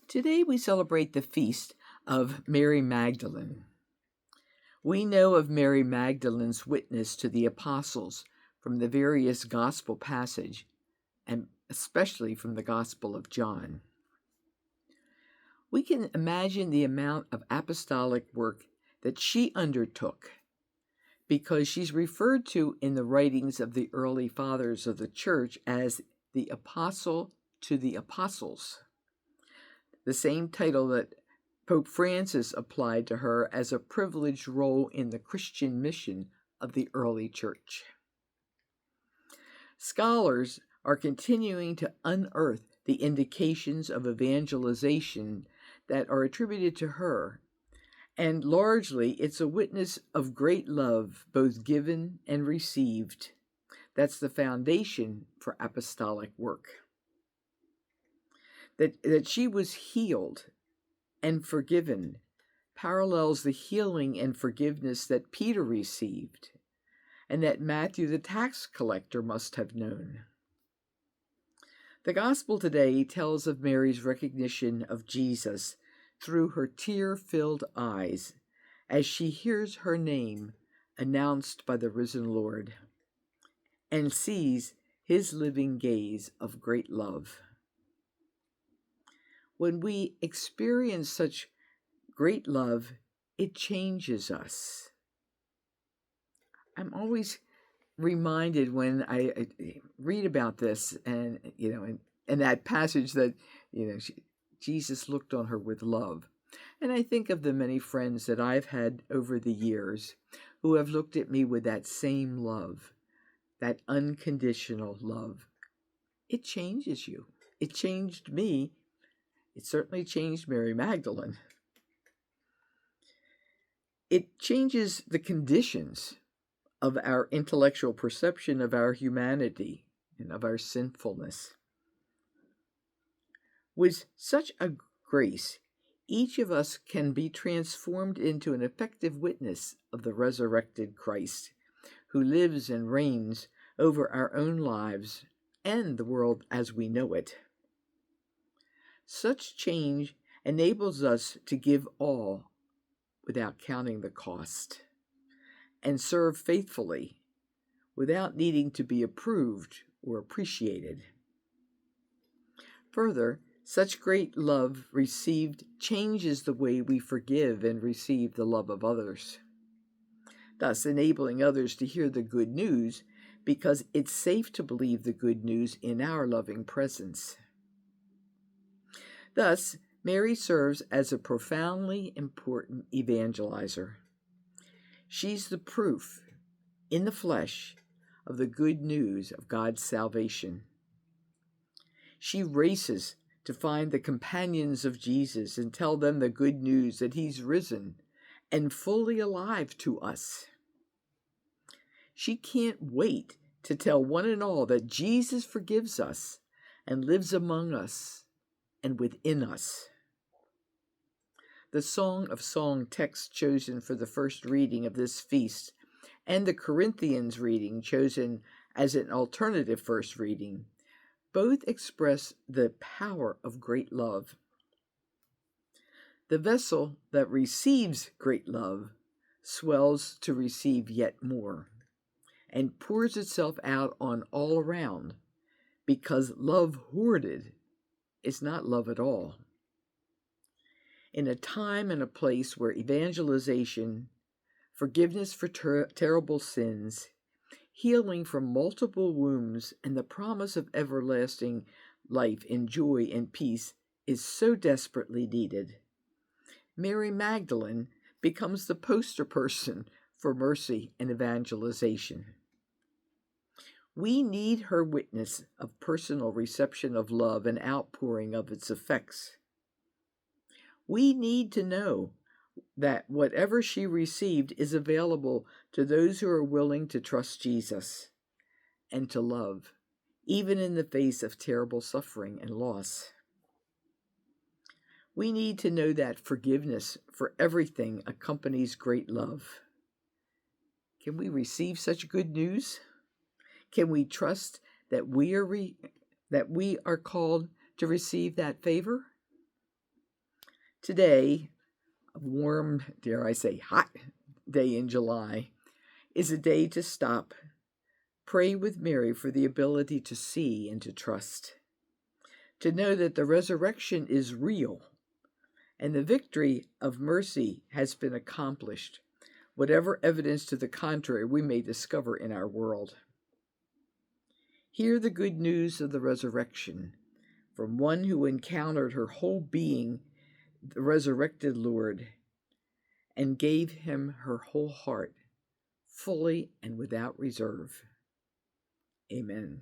Today we celebrate the feast of Mary Magdalene. We know of Mary Magdalene's witness to the apostles from the various gospel passage, and especially from the Gospel of John. We can imagine the amount of apostolic work that she undertook because she's referred to in the writings of the early fathers of the church as the apostle to the apostles, the same title that Pope Francis applied to her as a privileged role in the Christian mission of the early church. Scholars are continuing to unearth the indications of evangelization that are attributed to her, and largely it's a witness of great love, both given and received. That's the foundation for apostolic work. That she was healed and forgiven parallels the healing and forgiveness that Peter received, and that Matthew the tax collector must have known. The gospel today tells of Mary's recognition of Jesus through her tear-filled eyes as she hears her name announced by the risen Lord and sees his living gaze of great love. When we experience such great love, it changes us. I'm always reminded when I read about this and that passage that Jesus looked on her with love. And I think of the many friends that I've had over the years who have looked at me with that same love, that unconditional love. It changes you. It changed me. It certainly changed Mary Magdalene. It changes the conditions of our intellectual perception of our humanity and of our sinfulness. With such a grace, each of us can be transformed into an effective witness of the resurrected Christ, who lives and reigns over our own lives and the world as we know it. Such change enables us to give all without counting the cost, and serve faithfully without needing to be approved or appreciated. Further, such great love received changes the way we forgive and receive the love of others, thus enabling others to hear the good news because it's safe to believe the good news in our loving presence. Thus, Mary serves as a profoundly important evangelizer. She's the proof in the flesh of the good news of God's salvation. She races to find the companions of Jesus and tell them the good news that he's risen and fully alive to us. She can't wait to tell one and all that Jesus forgives us and lives among us and within us. The Song of Song text chosen for the first reading of this feast and the Corinthians reading chosen as an alternative first reading both express the power of great love. The vessel that receives great love swells to receive yet more and pours itself out on all around, because love hoarded is not love at all. In a time and a place where evangelization, forgiveness for terrible sins, healing from multiple wounds, and the promise of everlasting life in joy and peace is so desperately needed, Mary Magdalene becomes the poster person for mercy and evangelization. We need her witness of personal reception of love and outpouring of its effects. We need to know that whatever she received is available to those who are willing to trust Jesus and to love, even in the face of terrible suffering and loss. We need to know that forgiveness for everything accompanies great love. Can we receive such good news? Can we trust that we are called to receive that favor? Today, a warm, dare I say, hot day in July, is a day to stop, pray with Mary for the ability to see and to trust, to know that the resurrection is real and the victory of mercy has been accomplished, whatever evidence to the contrary we may discover in our world. Hear the good news of the resurrection from one who encountered her whole being, the resurrected Lord, and gave him her whole heart, fully and without reserve. Amen.